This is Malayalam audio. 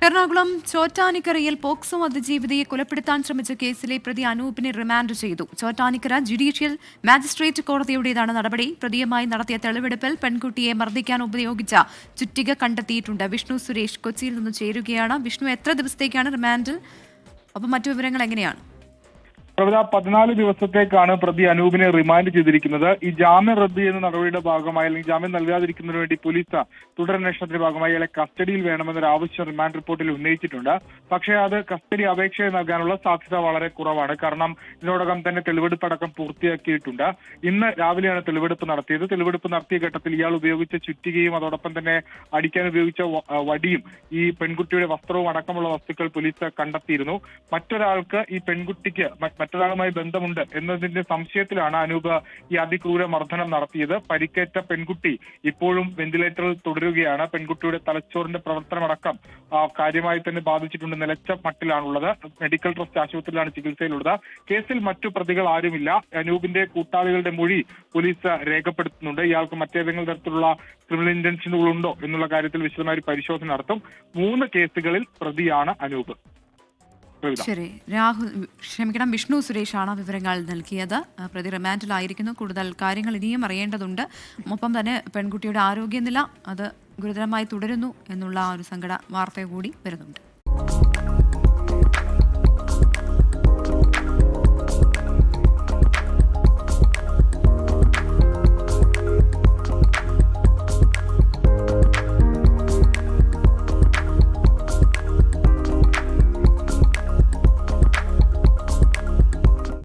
എറണാകുളം ചോറ്റാനിക്കരയിൽ പോക്സോ അതിജീവിതയെ കൊലപ്പെടുത്താൻ ശ്രമിച്ച കേസിലെ പ്രതി അനൂപിനെ റിമാൻഡ് ചെയ്തു. ചോറ്റാനിക്കര ജുഡീഷ്യൽ മാജിസ്ട്രേറ്റ് കോടതിയുടേതാണ് നടപടി. പ്രതിയുമായി നടത്തിയ തെളിവെടുപ്പിൽ പെൺകുട്ടിയെ മർദ്ദിക്കാൻ ഉപയോഗിച്ച ചുറ്റിക കണ്ടെത്തിയിട്ടുണ്ട്. വിഷ്ണു സുരേഷ് കൊച്ചിയിൽ നിന്ന് ചേരുകയാണ്. വിഷ്ണു, എത്ര ദിവസത്തേക്കാണ് റിമാൻഡിൽ? അപ്പം മറ്റു വിവരങ്ങൾ എങ്ങനെയാണ്? 14 ദിവസത്തേക്കാണ് പ്രതി അനൂപിനെ റിമാൻഡ് ചെയ്തിരിക്കുന്നത്. ഈ ജാമ്യം റദ്ദ് ചെയ്യുന്ന നടപടിയുടെ ഭാഗമായി അല്ലെങ്കിൽ ജാമ്യം നൽകാതിരിക്കുന്നതിന് വേണ്ടി പോലീസ് തുടരന്വേഷണത്തിന്റെ ഭാഗമായി അയാളെ കസ്റ്റഡിയിൽ വേണമെന്നൊരു ആവശ്യം റിമാൻഡ് റിപ്പോർട്ടിൽ ഉന്നയിച്ചിട്ടുണ്ട്. പക്ഷേ അത് കസ്റ്റഡി അപേക്ഷ നൽകാനുള്ള സാധ്യത വളരെ കുറവാണ്. കാരണം ഇതിനോടകം തന്നെ തെളിവെടുപ്പ് അടക്കം പൂർത്തിയാക്കിയിട്ടുണ്ട്. ഇന്ന് രാവിലെയാണ് തെളിവെടുപ്പ് നടത്തിയത്. തെളിവെടുപ്പ് നടത്തിയ ഘട്ടത്തിൽ ഇയാൾ ഉപയോഗിച്ച ചുറ്റികയും അതോടൊപ്പം തന്നെ അടിക്കാൻ ഉപയോഗിച്ച വടിയും ഈ പെൺകുട്ടിയുടെ വസ്ത്രവും അടക്കമുള്ള വസ്തുക്കൾ പോലീസ് കണ്ടെത്തിയിരുന്നു. മറ്റൊരാൾക്ക് ഈ പെൺകുട്ടിക്ക് മറ്റൊരാളുമായി ബന്ധമുണ്ട് എന്നതിന്റെ സംശയത്തിലാണ് അനൂപ് ഈ അതിക്രൂര മർദ്ദനം നടത്തിയത്. പരിക്കേറ്റ പെൺകുട്ടി ഇപ്പോഴും വെന്റിലേറ്ററിൽ തുടരുകയാണ്. പെൺകുട്ടിയുടെ തലച്ചോറിന്റെ പ്രവർത്തനമടക്കം കാര്യമായി തന്നെ ബാധിച്ചിട്ടുണ്ട്. നിലച്ച മട്ടിലാണുള്ളത്. മെഡിക്കൽ ട്രസ്റ്റ് ആശുപത്രിയിലാണ് ചികിത്സയിലുള്ളത്. കേസിൽ മറ്റു പ്രതികൾ ആരുമില്ല. അനൂപിന്റെ കൂട്ടാളികളുടെ മൊഴി പോലീസ് രേഖപ്പെടുത്തുന്നുണ്ട്. ഇയാൾക്ക് മറ്റേതെങ്കിലും തരത്തിലുള്ള ക്രിമിനൽ ഇന്റൻഷനുകൾ ഉണ്ടോ എന്നുള്ള കാര്യത്തിൽ വിശദമായ പരിശോധന നടത്തും. 3 കേസുകളിൽ പ്രതിയാണ് അനൂപ്. ശരി, വിഷ്ണു സുരേഷാണ് വിവരങ്ങൾ നൽകിയത്. പ്രതി റിമാൻഡിലായിരിക്കുന്നു. കൂടുതൽ കാര്യങ്ങൾ ഇനിയും അറിയേണ്ടതുണ്ട്. ഒപ്പം തന്നെ പെൺകുട്ടിയുടെ ആരോഗ്യനില അത് ഗുരുതരമായി തുടരുന്നു എന്നുള്ള ഒരു സങ്കട വാർത്ത കൂടി വരുന്നുണ്ട്.